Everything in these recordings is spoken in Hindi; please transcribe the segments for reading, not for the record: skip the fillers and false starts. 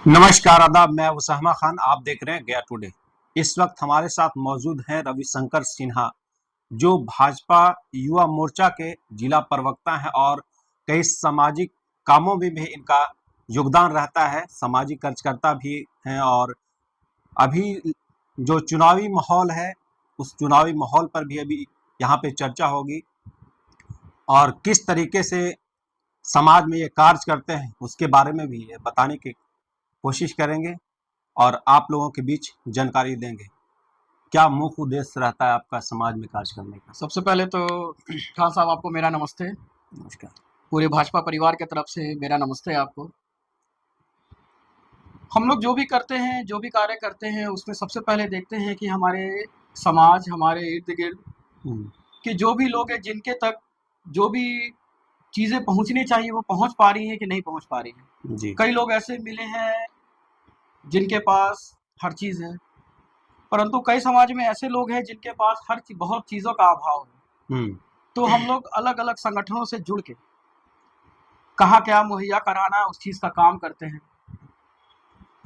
नमस्कार आदाब, मैं उसामा खान। आप देख रहे हैं गया टुडे। इस वक्त हमारे साथ मौजूद हैं रविशंकर सिन्हा, जो भाजपा युवा मोर्चा के जिला प्रवक्ता हैं और कई सामाजिक कामों में भी इनका योगदान रहता है। सामाजिक कार्यकर्ता भी हैं और अभी जो चुनावी माहौल है, उस चुनावी माहौल पर भी अभी यहाँ पे चर्चा होगी और किस तरीके से समाज में ये कार्य करते हैं उसके बारे में भी ये बताने की कोशिश करेंगे और आप लोगों के बीच जानकारी देंगे। क्या मुख्य उद्देश्य रहता है आपका समाज में कार्य करने का? सबसे पहले तो खान साहब आपको मेरा नमस्ते। नमस्कार। पूरे भाजपा परिवार की तरफ से मेरा नमस्ते आपको। हम लोग जो भी करते हैं, जो भी कार्य करते हैं, उसमें सबसे पहले देखते हैं कि हमारे समाज, हमारे इर्द-गिर्द के जो भी लोग हैं, जिनके तक जो भी चीज़ें पहुँचनी चाहिए, वो पहुँच पा रही हैं कि नहीं पहुँच पा रही हैं। जी। कई लोग ऐसे मिले हैं, जिनके पास हर चीज़ है, परंतु कई समाज में ऐसे लोग हैं, जिनके पास बहुत चीज़ों का अभाव है। तो हम लोग अलग-अलग संगठनों से जुड़ के कहाँ क्या मुहैया कराना है, उस चीज़ का काम करते हैं।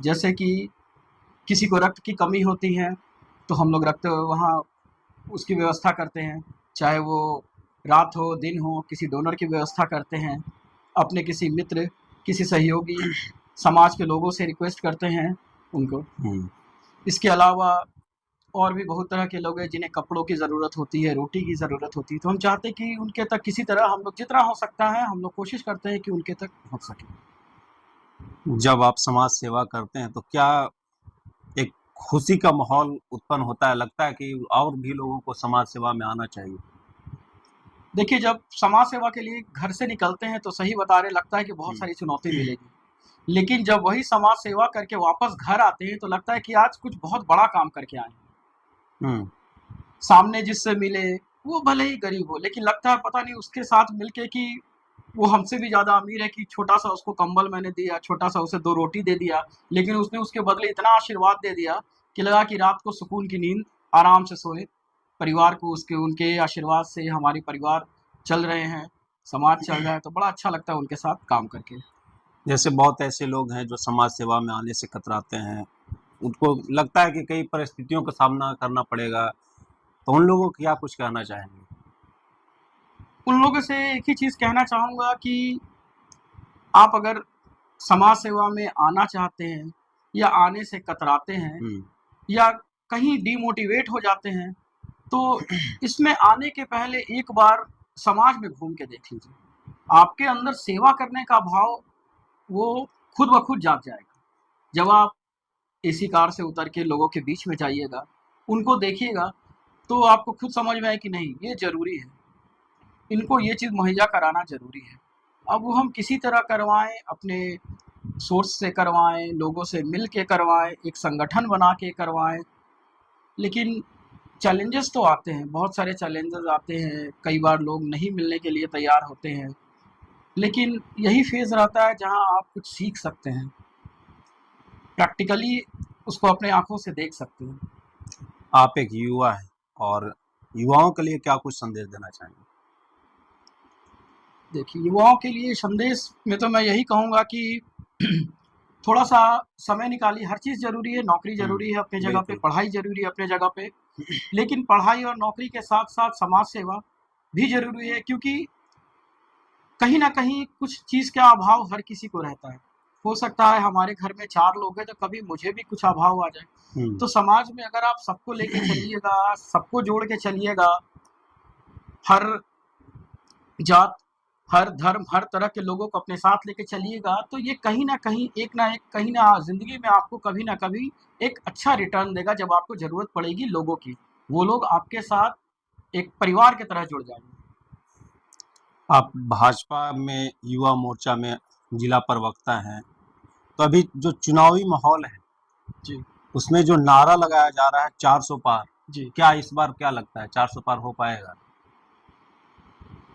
जैसे कि किसी को रक्त की कमी होती है, तो हम लोग रक्त वहाँ उसकी व्यवस्था करते हैं। चाहे वो रात हो, दिन हो, किसी डोनर की व्यवस्था करते हैं। अपने किसी मित्र, किसी सहयोगी, समाज के लोगों से रिक्वेस्ट करते हैं उनको। इसके अलावा और भी बहुत तरह के लोग हैं, जिन्हें कपड़ों की ज़रूरत होती है, रोटी की ज़रूरत होती है, तो हम चाहते हैं कि उनके तक किसी तरह हम लोग जितना हो सकता है, हम लोग कोशिश करते हैं कि उनके तक पहुँच सके। जब आप समाज सेवा करते हैं तो क्या एक खुशी का माहौल उत्पन्न होता है? लगता है कि और भी लोगों को समाज सेवा में आना चाहिए? देखिए, जब समाज सेवा के लिए घर से निकलते हैं, तो सही बता रहे, लगता है कि बहुत सारी चुनौती मिलेगी। लेकिन जब वही समाज सेवा करके वापस घर आते हैं, तो लगता है कि आज कुछ बहुत बड़ा काम करके आए हैं। सामने जिससे मिले, वो भले ही गरीब हो, लेकिन लगता है पता नहीं उसके साथ मिलके कि वो हमसे भी ज़्यादा अमीर है, कि छोटा-सा उसको कंबल मैंने दिया, छोटा-सा उसे 2 रोटी दे दिया, लेकिन उसने उसके बदले इतना आशीर्वाद दे दिया कि लगा कि रात को सुकून की नींद आराम से सोए। परिवार को उनके आशीर्वाद से हमारे परिवार चल रहे हैं, समाज चल रहा है, तो बड़ा अच्छा लगता है उनके साथ काम करके। जैसे बहुत ऐसे लोग हैं जो समाज सेवा में आने से कतराते हैं, उनको लगता है कि कई परिस्थितियों का सामना करना पड़ेगा, तो उन लोगों को क्या कुछ कहना चाहेंगे? उन लोगों से एक ही चीज़ कहना चाहूँगा कि आप अगर समाज सेवा में आना चाहते हैं या आने से कतराते हैं या कहीं डिमोटिवेट हो जाते हैं, तो इसमें आने के पहले एक बार समाज में घूम के देख लीजिए। आपके अंदर सेवा करने का भाव वो खुद ब खुद जाग जाएगा। जब आप एसी कार से उतर के लोगों के बीच में जाइएगा, उनको देखिएगा, तो आपको खुद समझ में आए कि नहीं, ये ज़रूरी है। इनको ये चीज़ मुहैया कराना ज़रूरी है। अब वो हम किसी तरह करवाएँ, अपने सोर्स से करवाएँ, लोगों से मिल के करवाएँ, एक संगठन बना के करवाएँ, लेकिन चैलेंजेस तो आते हैं, बहुत सारे चैलेंजेस आते हैं, कई बार लोग नहीं मिलने के लिए तैयार होते हैं, लेकिन यही फ़ेज़ रहता है जहाँ आप कुछ सीख सकते हैं, प्रैक्टिकली उसको अपने आँखों से देख सकते हैं। आप एक युवा हैं और युवाओं के लिए क्या कुछ संदेश देना चाहेंगे? देखिए, युवाओं के लिए संदेश में तो मैं यही कहूँगा कि थोड़ा-सा समय निकालिए, हर चीज़ ज़रूरी है, नौकरी ज़रूरी है अपनी जगह पे, पढ़ाई ज़रूरी है अपनी जगह पे, लेकिन पढ़ाई और नौकरी के साथ-साथ समाज सेवा भी ज़रूरी है, क्योंकि कहीं न कहीं कुछ चीज़ का अभाव हर किसी को रहता है। हो सकता है हमारे घर में 4 लोग हैं, तो कभी मुझे भी कुछ अभाव आ जाए। तो समाज में अगर आप सबको लेके चलिएगा, सबको जोड़ के चलिएगा, हर जात, हर धर्म, हर तरह के लोगों को अपने साथ लेके चलिएगा, तो ये कहीं न कहीं एक ना एक कहीं न ज़िंदगी में आपको कभी न कभी एक अच्छा रिटर्न देगा, जब आपको ज़रूरत पड़ेगी लोगों की। वो लोग आपके साथ एक परिवार की तरह जुड़ जाएँगे। आप भाजपा में युवा मोर्चा में जिला प्रवक्ता हैं, तो अभी जो चुनावी माहौल है जी, उसमें जो नारा लगाया जा रहा है 400 पार, जी। क्या इस बार क्या लगता है 400 पार हो पाएगा?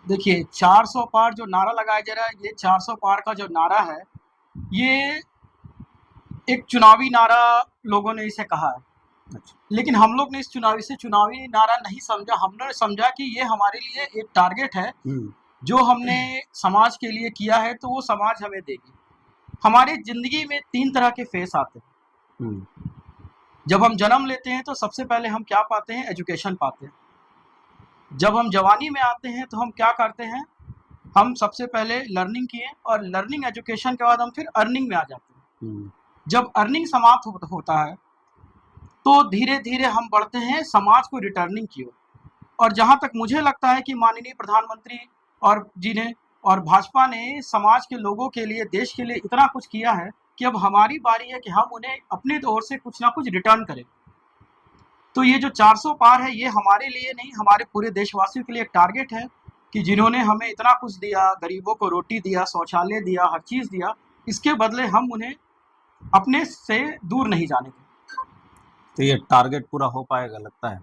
देखिए, 400 पार जो नारा लगाया जा रहा है, ये 400 पार का जो नारा है, ये एक चुनावी नारा लोगों ने इसे कहा है। अच्छा। लेकिन हम लोग ने इस चुनावी नारा नहीं समझा, हमने समझा कि ये हमारे लिए एक टारगेट है, जो हमने समाज के लिए किया है, तो वो समाज हमें देगी। हमारी जिंदगी में 3 तरह के फेस आते हैं। हम्म, जब हम जन्म लेते हैं तो सबसे पहले हम क्या पाते हैं? एजुकेशन पाते हैं। जब हम जवानी में आते हैं तो हम क्या करते हैं? हम सबसे पहले लर्निंग किए और लर्निंग एजुकेशन के बाद हम फिर अर्निंग में आ जाते हैं। हम्म, जब अर्निंग समाप्त होता है तो धीरे धीरे हम बढ़ते हैं समाज को रिटर्निंग की ओर। और जहाँ तक मुझे लगता है कि माननीय प्रधानमंत्री और जी ने और भाजपा ने समाज के लोगों के लिए, देश के लिए इतना कुछ किया है कि अब हमारी बारी है कि हम उन्हें अपनी ओर से कुछ ना कुछ रिटर्न करें। तो ये जो 400 पार है, ये हमारे लिए नहीं, हमारे पूरे देशवासियों के लिए एक टारगेट है कि जिन्होंने हमें इतना कुछ दिया, गरीबों को रोटी दिया, शौचालय दिया, हर चीज़ दिया, इसके बदले हम उन्हें अपने से दूर नहीं जाने दें। तो ये टारगेट पूरा हो पाएगा लगता है?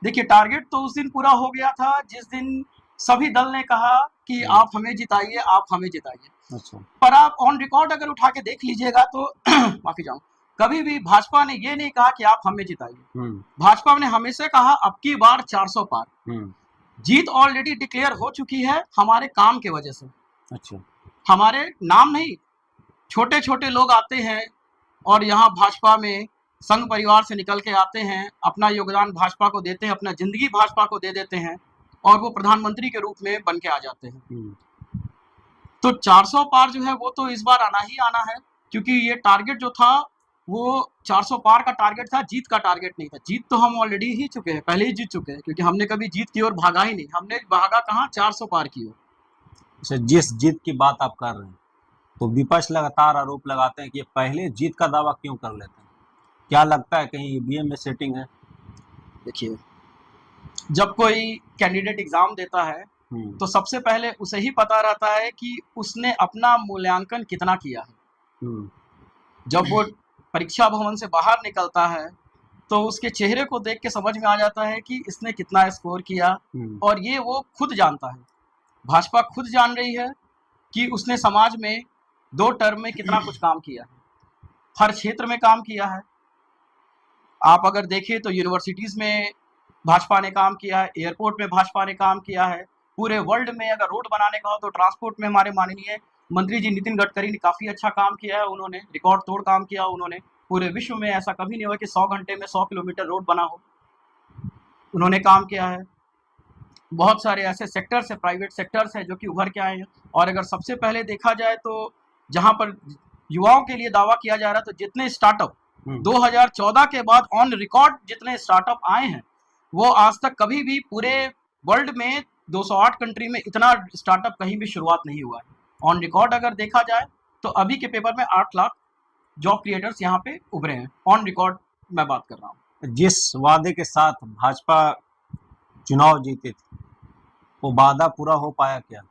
देखिए, टारगेट तो उस दिन पूरा हो गया था जिस दिन सभी दल ने कहा कि आप हमें जिताइए, आप हमें जिताइए। अच्छा। पर आप ऑन रिकॉर्ड अगर उठा के देख लीजिएगा तो माफी चाहूँ, कभी भी भाजपा ने ये नहीं कहा कि आप हमें जिताइए। भाजपा ने हमेशा कहा अब की बार 400 पार। जीत ऑलरेडी डिक्लेयर हो चुकी है हमारे काम के वजह से। अच्छा। हमारे नाम नहीं, छोटे छोटे लोग आते हैं और यहाँ भाजपा में संघ परिवार से निकल के आते हैं, अपना योगदान भाजपा को देते हैं, अपना जिंदगी भाजपा को दे देते हैं और वो प्रधानमंत्री के रूप में बन के आ जाते हैं। तो 400 पार जो है वो तो इस बार आना ही आना है, क्योंकि ये टारगेट जो था वो 400 पार का टारगेट था, जीत का टारगेट नहीं था। जीत तो हम ऑलरेडी ही चुके हैं, पहले ही जीत चुके हैं, क्योंकि हमने कभी जीत की ओर भागा ही नहीं। हमने भागा कहाँ? 400 पार की ओर। अच्छा, जिस जीत की बात आप कर रहे हैं तो विपक्ष लगातार आरोप लगाते हैं कि ये पहले जीत का दावा क्यों कर लेते हैं? क्या लगता है कहीं ईवीएम में सेटिंग है? देखिए, जब कोई कैंडिडेट एग्जाम देता है तो सबसे पहले उसे ही पता रहता है कि उसने अपना मूल्यांकन कितना किया है। जब वो परीक्षा भवन से बाहर निकलता है तो उसके चेहरे को देख के समझ में आ जाता है कि इसने कितना स्कोर किया, और ये वो खुद जानता है। भाजपा खुद जान रही है कि उसने समाज में 2 टर्म में कितना कुछ काम किया है, हर क्षेत्र में काम किया है। आप अगर देखें तो यूनिवर्सिटीज़ में भाजपा ने काम किया है, एयरपोर्ट में भाजपा ने काम किया है, पूरे वर्ल्ड में अगर रोड बनाने का हो तो ट्रांसपोर्ट में हमारे माननीय मंत्री जी नितिन गडकरी ने काफ़ी अच्छा काम किया है। उन्होंने रिकॉर्ड तोड़ काम किया। उन्होंने पूरे विश्व में ऐसा कभी नहीं हुआ कि 100 घंटे में 100 किलोमीटर रोड बना हो, उन्होंने काम किया है। बहुत सारे ऐसे सेक्टर्स है, प्राइवेट सेक्टर्स है जो कि उभर के आए हैं। और अगर सबसे पहले देखा जाए तो जहाँ पर युवाओं के लिए दावा किया जा रहा है, तो जितने स्टार्टअप 2014 के बाद ऑन रिकॉर्ड जितने स्टार्टअप आए हैं, वो आज तक कभी भी पूरे वर्ल्ड में 208 कंट्री में इतना स्टार्टअप कहीं भी शुरुआत नहीं हुआ है। ऑन रिकॉर्ड अगर देखा जाए तो अभी के पेपर में 8 लाख जॉब क्रिएटर्स यहाँ पे उभरे हैं। ऑन रिकॉर्ड मैं बात कर रहा हूँ। जिस वादे के साथ भाजपा चुनाव जीती थी वो वादा पूरा हो पाया क्या?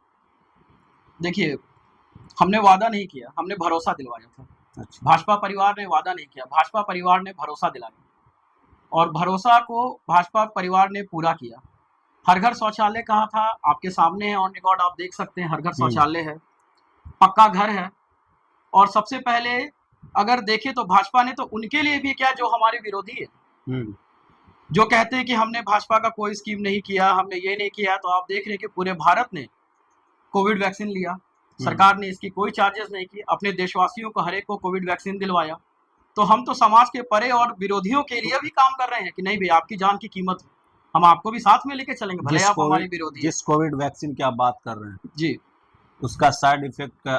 देखिए, हमने वादा नहीं किया, हमने भरोसा दिलवाया था। अच्छा। भाजपा परिवार ने वादा नहीं किया, भाजपा परिवार ने भरोसा दिलाया और भरोसा को भाजपा परिवार ने पूरा किया। हर घर शौचालय कहाँ था? आपके सामने है, ऑन रिकॉर्ड आप देख सकते हैं, हर घर शौचालय है, पक्का घर है। और सबसे पहले अगर देखें तो भाजपा ने तो उनके लिए भी क्या जो हमारे विरोधी है, जो कहते हैं कि हमने भाजपा का कोई स्कीम नहीं किया, हमने ये नहीं किया। तो आप देख रहे हैं कि पूरे भारत ने कोविड वैक्सीन लिया, सरकार ने इसकी कोई चार्जेस नहीं की, अपने देशवासियों को हर एक को कोविड वैक्सीन दिलवाया। तो हम तो समाज के परे और विरोधियों के लिए भी काम कर रहे हैं कि नहीं भाई, आपकी जान की कीमत है, हम आपको भी साथ में लेके चलेंगे, भले आप हमारे विरोधी। जिस कोविड वैक्सीन की आप बात कर रहे हैं जी, उसका साइड इफेक्ट का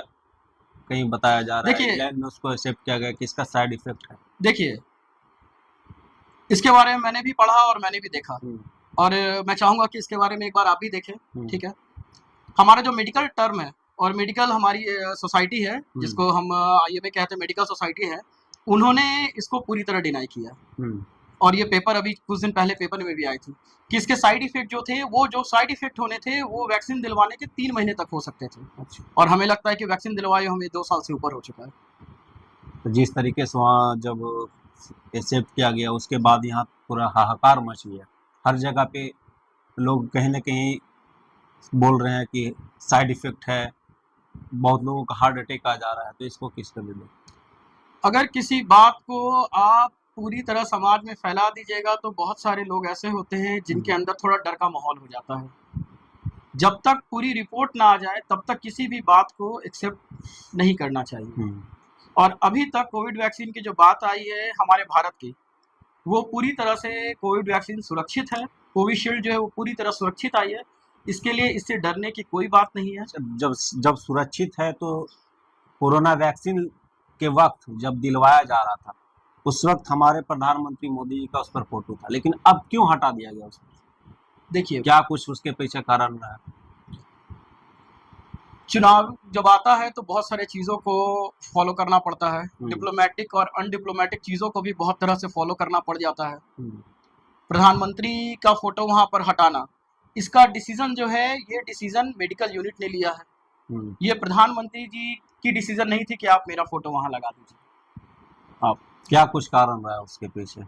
कहीं बताया जा रहा है, देखिए, इंग्लैंड में उसको एक्सेप्ट किया गया कि इसका साइड इफेक्ट है। देखिए, इसके बारे में मैंने भी पढ़ा और मैंने भी देखा, और मैं चाहूंगा कि इसके बारे में एक बार आप भी देखें। ठीक है, हमारा जो मेडिकल टर्म है और मेडिकल हमारी सोसाइटी है जिसको हम आईएमए कहते हैं, मेडिकल सोसाइटी है, उन्होंने इसको पूरी तरह डिनाई किया। और ये पेपर अभी कुछ दिन पहले पेपर में भी आई थी कि इसके साइड इफेक्ट जो थे, वो जो साइड इफेक्ट होने थे वो वैक्सीन दिलवाने के 3 महीने तक हो सकते थे। अच्छा। और हमें लगता है कि वैक्सीन दिलवाए हमें 2 साल से ऊपर हो चुका है। तो जिस तरीके से वहाँ जब एक्सेप्ट किया गया उसके बाद यहाँ पूरा हाहाकार मच गया, हर जगह पे लोग कहीं ना कहीं बोल रहे हैं कि साइड इफेक्ट है, बहुत लोगों का हार्ट अटैक आ जा रहा है, तो इसको किस तरह दे? अगर किसी बात को आप पूरी तरह समाज में फैला दीजिएगा तो बहुत सारे लोग ऐसे होते हैं जिनके अंदर थोड़ा डर का माहौल हो जाता है। जब तक पूरी रिपोर्ट ना आ जाए तब तक किसी भी बात को एक्सेप्ट नहीं करना चाहिए। और अभी तक कोविड वैक्सीन की जो बात आई है हमारे भारत की, वो पूरी तरह से कोविड वैक्सीन सुरक्षित है। कोविशील्ड जो है वो पूरी तरह सुरक्षित आई है, इसके लिए इससे डरने की कोई बात नहीं है। जब जब सुरक्षित है तो कोरोना वैक्सीन के वक्त जब दिलवाया जा रहा था उस वक्त हमारे प्रधानमंत्री मोदी जी का उस पर फोटो था, लेकिन अब क्यों हटा दिया गया उसको? देखिए, क्या कुछ उसके पीछे कारण रहा? चुनाव जब आता है तो बहुत सारे चीज़ों को फॉलो करना पड़ता है। डिप्लोमेटिक और अनडिप्लोमेटिक चीज़ों को भी बहुत तरह से फॉलो करना पड़ जाता है। प्रधानमंत्री का फोटो वहां पर हटाना, इसका डिसीजन जो है ये डिसीजन मेडिकल यूनिट ने लिया है। ये प्रधानमंत्री जी की डिसीजन नहीं थी कि आप मेरा फोटो वहां लगा दीजिए। आप क्या कुछ कारण रहा है उसके पीछे?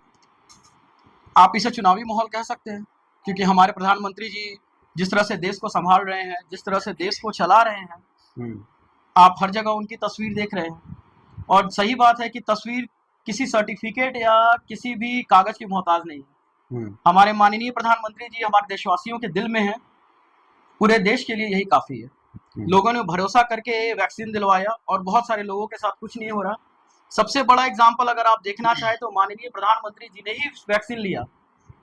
आप इसे चुनावी माहौल कह सकते हैं, क्योंकि हमारे प्रधानमंत्री जी जिस तरह से देश को संभाल रहे हैं, जिस तरह से देश को चला रहे हैं, आप हर जगह उनकी तस्वीर देख रहे हैं। और सही बात है कि तस्वीर किसी सर्टिफिकेट या किसी भी कागज की मोहताज नहीं है। हमारे माननीय प्रधानमंत्री जी हमारे देशवासियों के दिल में है, पूरे देश के लिए यही काफी है। लोगों ने भरोसा करके वैक्सीन दिलवाया और बहुत सारे लोगों के साथ कुछ नहीं हो रहा। सबसे बड़ा एग्जाम्पल अगर आप देखना चाहें तो माननीय प्रधानमंत्री जी ने ही वैक्सीन लिया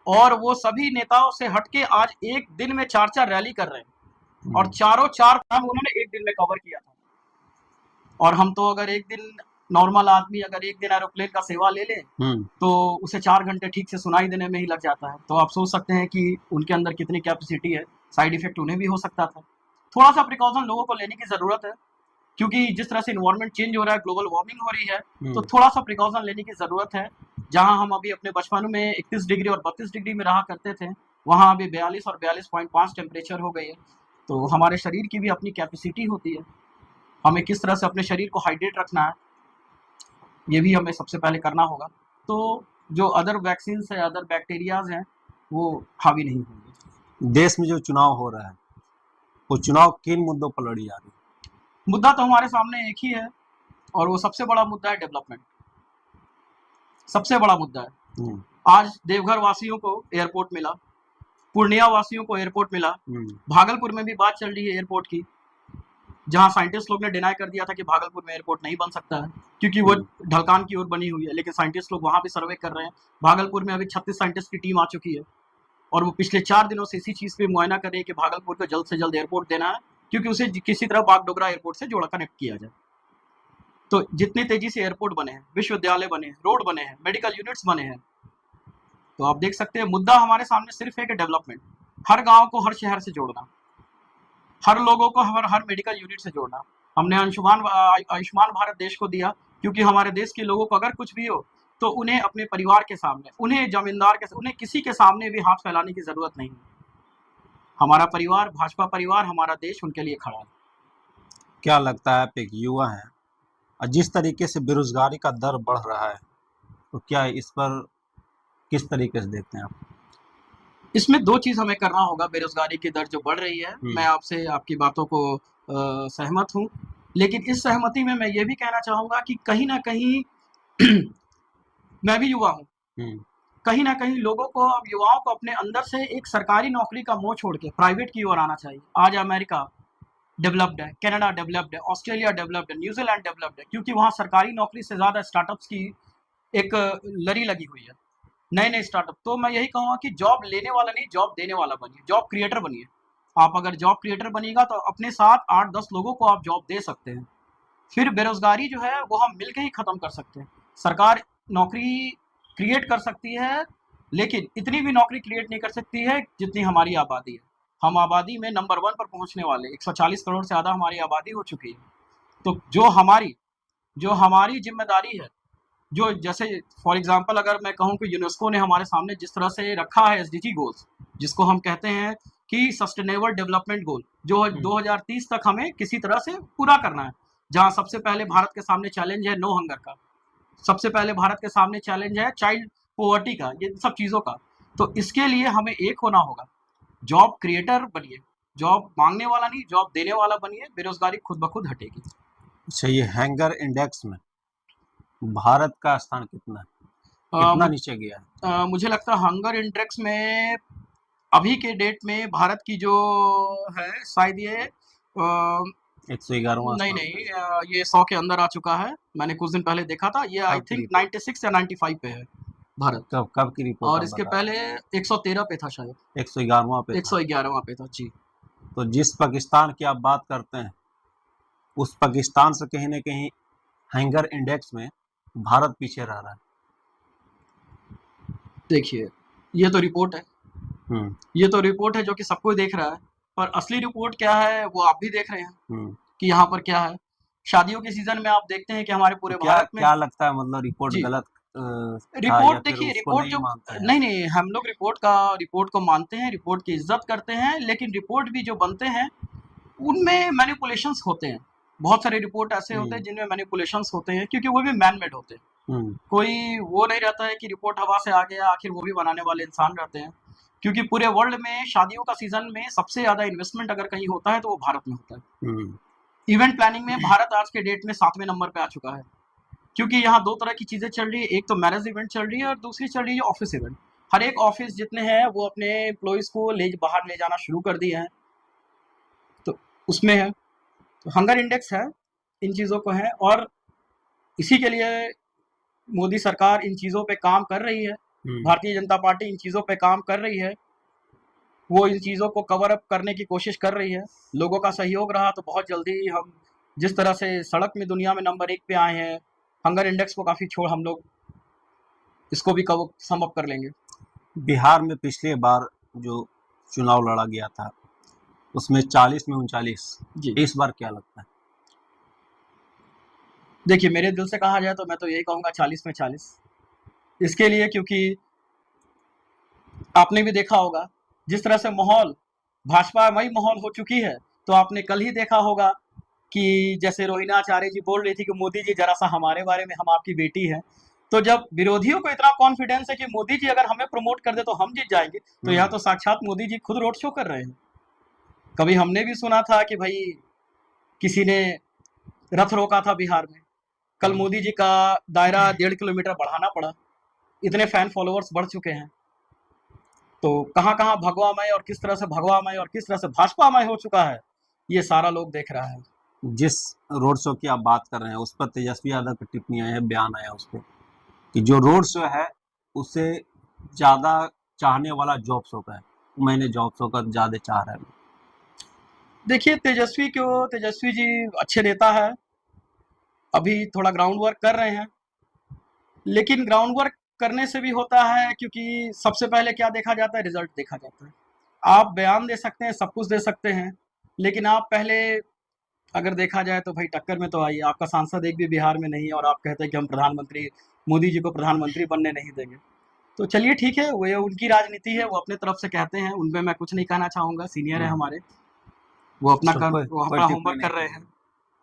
और वो सभी नेताओं से हटके आज एक दिन में 4-4 रैली कर रहे हैं और चारों 4 काम उन्होंने एक दिन में कवर किया था। और हम तो अगर एक दिन नॉर्मल आदमी अगर एक दिन एरोप्लेन का सेवा ले लें तो उसे 4 घंटे ठीक से सुनाई देने में ही लग जाता है। तो आप सोच सकते हैं कि उनके अंदर कितनी कैपेसिटी है, साइड इफेक्ट उन्हें भी हो सकता था। थोड़ा सा प्रिकॉशन लोगों को लेने की ज़रूरत है, क्योंकि जिस तरह से इन्वायरमेंट चेंज हो रहा है, ग्लोबल वार्मिंग हो रही है, तो थोड़ा सा प्रिकॉशन लेने की ज़रूरत है। जहां हम अभी अपने बचपन में 31 डिग्री और 32 डिग्री में रहा करते थे, वहां अभी 42 और 42.5 टेम्परेचर हो गई है। तो हमारे शरीर की भी अपनी कैपेसिटी होती है, हमें किस तरह से अपने शरीर को हाइड्रेट रखना है, ये भी हमें सबसे पहले करना होगा। तो जो अदर वैक्सीन है, अदर बैक्टीरियाज हैं, वो हावी नहीं होंगे। देश में जो चुनाव हो रहा है वो चुनाव किन मुद्दों पर लड़ी जा रही है? मुद्दा तो हमारे सामने एक ही है और वो सबसे बड़ा मुद्दा है डेवलपमेंट। सबसे बड़ा मुद्दा है। आज देवघर वासियों को एयरपोर्ट मिला, पूर्णिया वासियों को एयरपोर्ट मिला, भागलपुर में भी बात चल रही है एयरपोर्ट की, जहां साइंटिस्ट लोग ने डिनाई कर दिया था कि भागलपुर में एयरपोर्ट नहीं बन सकता है क्योंकि वो ढलकान की ओर बनी हुई है, लेकिन साइंटिस्ट लोग वहां भी सर्वे कर रहे हैं। भागलपुर में अभी 36 साइंटिस्ट की टीम आ चुकी है और वो पिछले 4 दिनों से इसी चीज़ पे मुआयना कर रहे हैं कि भागलपुर को जल्द से जल्द एयरपोर्ट देना है, क्योंकि उसे किसी तरह बागडोगरा एयरपोर्ट से जोड़ा कनेक्ट किया जाए। तो जितनी तेजी से एयरपोर्ट बने हैं, विश्वविद्यालय बने हैं, रोड बने हैं, मेडिकल यूनिट्स बने हैं, तो आप देख सकते हैं मुद्दा हमारे सामने सिर्फ है कि डेवलपमेंट, हर गाँव को हर शहर से जोड़ना, हर लोगों को हर मेडिकल यूनिट से जोड़ना। हमने आयुष्मान भारत देश को दिया क्योंकि हमारे देश के लोगों को अगर कुछ भी हो तो उन्हें अपने परिवार के सामने, उन्हें जमींदार के, उन्हें किसी के सामने भी हाथ फैलाने की जरूरत नहीं है। हमारा परिवार, भाजपा परिवार, हमारा देश उनके लिए खड़ा है। क्या लगता है आप एक युवा हैं और जिस तरीके से बेरोजगारी का दर बढ़ रहा है, तो क्या इस पर किस तरीके से देखते हैं आप? इसमें 2 चीज़ हमें करना होगा। बेरोजगारी की दर जो बढ़ रही है, मैं आपसे आपकी बातों को सहमत हूँ, लेकिन इस सहमति में मैं ये भी कहना चाहूँगा कि कहीं न कहीं मैं भी युवा हूँ, कहीं न कहीं लोगों को, अब युवाओं को अपने अंदर से एक सरकारी नौकरी का मोह छोड़ के प्राइवेट की ओर आना चाहिए। आज अमेरिका डेवलप्ड है, कनाडा डेवलप्ड है, ऑस्ट्रेलिया डेवलप्ड है, न्यूज़ीलैंड डेवलप्ड है, क्योंकि वहाँ सरकारी नौकरी से ज़्यादा स्टार्टअप्स की एक लड़ी लगी हुई है, नए-नए स्टार्टअप। तो मैं यही कहूँगा कि जॉब लेने वाला नहीं, जॉब देने वाला बनिए, जॉब क्रिएटर बनिए। आप अगर जॉब क्रिएटर बनिएगा तो अपने साथ 8-10 लोगों को आप जॉब दे सकते हैं। फिर बेरोजगारी जो है वो हम मिलकर ही खत्म कर सकते हैं। सरकार नौकरी क्रिएट कर सकती है, लेकिन इतनी भी नौकरी क्रिएट नहीं कर सकती है जितनी हमारी आबादी है। हम आबादी में नंबर 1 पर पहुंचने वाले, 140 करोड़ से ज़्यादा हमारी आबादी हो चुकी है। तो जो हमारी जिम्मेदारी है, जो जैसे फॉर एग्जांपल अगर मैं कहूँ कि यूनेस्को ने हमारे सामने जिस तरह से रखा है एसडीजी गोल्स, जिसको हम कहते हैं कि सस्टेनेबल डेवलपमेंट गोल, जो 2030 तक हमें किसी तरह से पूरा करना है, जहाँ सबसे पहले भारत के सामने चैलेंज है नो हंगर का, सबसे पहले भारत के सामने चैलेंज है चाइल्ड पोवर्टी का, ये सब चीज़ों का। तो इसके लिए हमें एक होना होगा, जॉब क्रिएटर बनिए, जॉब मांगने वाला नहीं, जॉब देने वाला बनिए, बेरोजगारी खुद ब खुद हटेगी। अच्छा, ये हैंगर इंडेक्स में भारत का स्थान कितना है, कितना नीचे गया है? मुझे लगता है हंगर इंडेक्स में अभी के डेट में भारत की जो है शायद ये 111वां नहीं स्थान नहीं, ये 100 के अंदर आ चुका है। मैंने कुछ दिन पहले देखा था, ये आई कब की थिंक रिपोर्ट 96 या 95 पे है भारत। कब कब की रिपोर्ट और आप इसके बता पहले 113 पे था शायद, रहे 111वां पे था 111वां पे था जी। तो जिस पाकिस्तान की आप बात करते हैं उस पाकिस्तान से कहीं ना कहीं हंगर इंडेक्स में भारत पीछे रह रहा है। देखिए, ये तो रिपोर्ट है, हम्म ये तो रिपोर्ट है जो कि सब कोई देख रहा है, पर असली रिपोर्ट क्या है वो आप भी देख रहे हैं हम्म कि यहाँ पर क्या है। शादियों के सीजन में आप देखते हैं कि हमारे तो पूरे क्या भारत में क्या लगता है मतलब रिपोर्ट जी, गलत था या रिपोर्ट फिर देखिए, उसको रिपोर्ट नहीं जो मानते हैं नहीं आप? नहीं, हम लोग रिपोर्ट को मानते हैं, रिपोर्ट की इज्जत करते हैं, लेकिन रिपोर्ट भी जो बनते हैं उनमें मैनिपुलेशंस होते हैं। बहुत सारे रिपोर्ट ऐसे होते हैं हम्म जिनमें मैनिपुलेशंस होते हैं, क्योंकि वो भी मैन मेड होते हैं। हम्म कोई वो नहीं रहता है कि रिपोर्ट हवा से आ गया, आखिर वो भी बनाने वाले इंसान रहते हैं। क्योंकि पूरे वर्ल्ड में शादियों का सीजन में सबसे ज्यादा इन्वेस्टमेंट अगर कहीं होता है तो वो भारत में होता है। हम्म इवेंट प्लानिंग में भारत आज के डेट में 7वें नंबर पे आ चुका है, क्योंकि यहाँ दो तरह की चीजें चल रही है, एक तो मैरिज इवेंट चल रही है और दूसरी चल रही है ऑफिस इवेंट। हर एक ऑफिस जितने हैं वो अपने एम्प्लॉयज को बाहर ले जाना शुरू कर दिए हैं, तो उसमें है, तो हंगर इंडेक्स है, इन चीजों को है, और इसी के लिए मोदी सरकार इन चीजों पे काम कर रही है। हम्म भारतीय जनता पार्टी इन चीजों पे काम कर रही है, वो इन चीजों को कवर अप करने की कोशिश कर रही है। लोगों का सहयोग रहा तो बहुत जल्दी हम जिस तरह से सड़क में दुनिया में नंबर 1 पे आए हैं, हंगर इंडेक्स को काफी छोड़ हम लोग इसको भी कवर सम अप कर लेंगे। बिहार में पिछले बार जो चुनाव लड़ा गया था उसमें 40 में 39। जी, इस बार क्या लगता है? देखिए, मेरे दिल से कहा जाए तो मैं तो यही कहूँगा 40 में 40। इसके लिए क्योंकि आपने भी देखा होगा जिस तरह से माहौल भाजपामयी माहौल हो चुकी है, तो आपने कल ही देखा होगा कि जैसे रोहिणा आचार्य जी बोल रही थी कि मोदी जी जरा सा हमारे बारे में, हम आपकी बेटी हैं। तो जब विरोधियों को इतना कॉन्फिडेंस है कि मोदी जी अगर हमें प्रमोट कर दे तो हम जीत जाएंगे, तो यहाँ तो साक्षात मोदी जी खुद रोड शो कर रहे हैं। कभी हमने भी सुना था कि भाई किसी ने रथ रोका था बिहार में, कल मोदी जी का दायरा 1.5 किलोमीटर बढ़ाना पड़ा, इतने फैन फॉलोअर्स बढ़ चुके हैं। तो कहाँ कहाँ भगवामय और किस तरह से भगवामय और किस तरह से भाजपामय हो चुका है, ये सारा लोग देख रहा है। जिस रोड शो की आप बात कर रहे हैं उस पर तेजस्वी यादव की टिप्पणी आई है, बयान आया उस पर कि जो रोड शो है उससे ज्यादा चाहने वाला जॉब शो का है। मैंने जॉब शो का ज्यादा चाह रहा है। देखिए, तेजस्वी जी अच्छे नेता है, अभी थोड़ा ग्राउंड वर्क कर रहे हैं, लेकिन ग्राउंड वर्क करने से भी होता है, क्योंकि सबसे पहले क्या देखा जाता है, रिजल्ट देखा जाता है। आप बयान दे सकते हैं, सब कुछ दे सकते हैं, लेकिन आप पहले अगर देखा जाए तो भाई टक्कर में तो आइए, आपका सांसद एक भी बिहार में नहीं है और आप कहते हैं कि हम प्रधानमंत्री मोदी जी को प्रधानमंत्री बनने नहीं देंगे। तो चलिए ठीक है, वो ये उनकी राजनीति है, वो अपने तरफ से कहते हैं, उनमें मैं कुछ नहीं कहना चाहूँगा, सीनियर है हम्म, हमारे, तो वो कोई अपना टिप्पणी होमवर्क नहीं कर रहे करेंगे, हैं।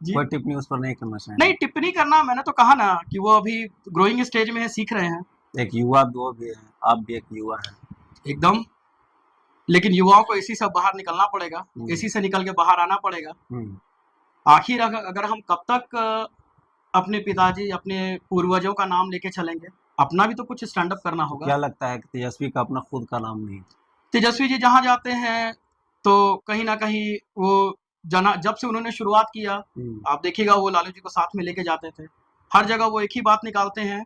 जी। कोई टिप्पणी उस पर नहीं करना नहीं, चाहेंगे। टिप्पणी करना, मैंने तो कहा ना कि वो अभी ग्रोइंग स्टेज में है, सीख रहे हैं। एक युवा दो भी है, आप भी एक युवा है। एकदम, लेकिन युवाओं को इसी से बाहर निकलना पड़ेगा, हम्म इसी से निकल के बाहर आना पड़ेगा। हम्म आखिर अगर हम कब तक अपने पिताजी, अपने पूर्वजों का नाम लेके चलेंगे, अपना भी तो कुछ स्टैंड अप करना तो होगा। क्या लगता है कि तेजस्वी का अपना खुद का नाम नहीं है? तेजस्वी जी जहाँ जाते हैं तो कहीं ना कहीं वो जना जब से उन्होंने शुरुआत किया, हम्म आप देखिएगा वो लालू जी को साथ में लेके जाते थे। हर जगह वो एक ही बात निकालते हैं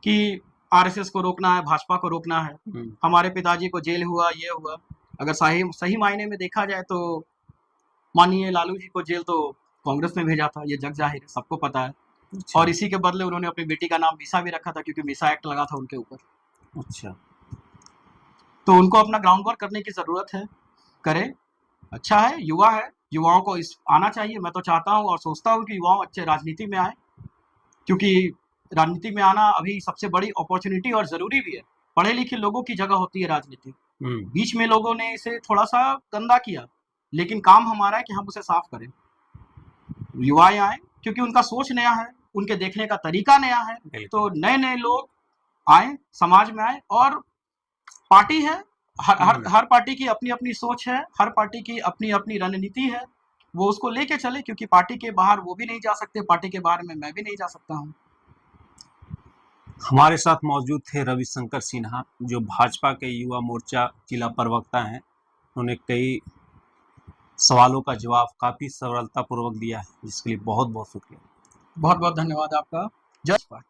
कि आरएसएस को रोकना है, भाजपा को रोकना है, हम्म हमारे पिताजी को जेल हुआ, ये हुआ। अगर सही सही मायने में देखा जाए तो मानिए लालू जी को जेल तो कांग्रेस ने भेजा था, ये जग जाहिर है, सबको पता है। अच्छा और इसी के बदले उन्होंने अपनी बेटी का नाम मीसा भी रखा था, क्योंकि मीसा एक्ट लगा था उनके ऊपर। अच्छा तो उनको अपना ग्राउंड वर्क करने की जरूरत है, करें। अच्छा है, युवा है, युवाओं को इस आना चाहिए। मैं तो चाहता हूँ और सोचता हूँ कि युवाओं अच्छे राजनीति में आए, क्योंकि राजनीति में आना अभी सबसे बड़ी अपॉर्चुनिटी और जरूरी भी है। पढ़े लिखे लोगों की जगह होती है राजनीति। हम्म बीच में लोगों ने इसे थोड़ा सा गंदा किया, लेकिन काम हमारा है कि हम उसे साफ करें। युवाएं आए, क्योंकि उनका सोच नया है, उनके देखने का तरीका नया है, बिल्कुल। तो नए नए लोग आए, समाज में आए। और पार्टी है, हर हर हम्म हर पार्टी की अपनी अपनी सोच है, हर पार्टी की अपनी अपनी रणनीति है, वो उसको लेके चले, क्योंकि पार्टी के बाहर वो भी नहीं जा सकते, पार्टी के बाहर में मैं भी नहीं जा सकता हूँ। हमारे साथ मौजूद थे रविशंकर सिन्हा, जो भाजपा के युवा मोर्चा जिला प्रवक्ता हैं। उन्होंने कई सवालों का जवाब काफी सरलतापूर्वक दिया है, जिसके लिए बहुत बहुत शुक्रिया। बहुत बहुत धन्यवाद आपका। जय हिंद।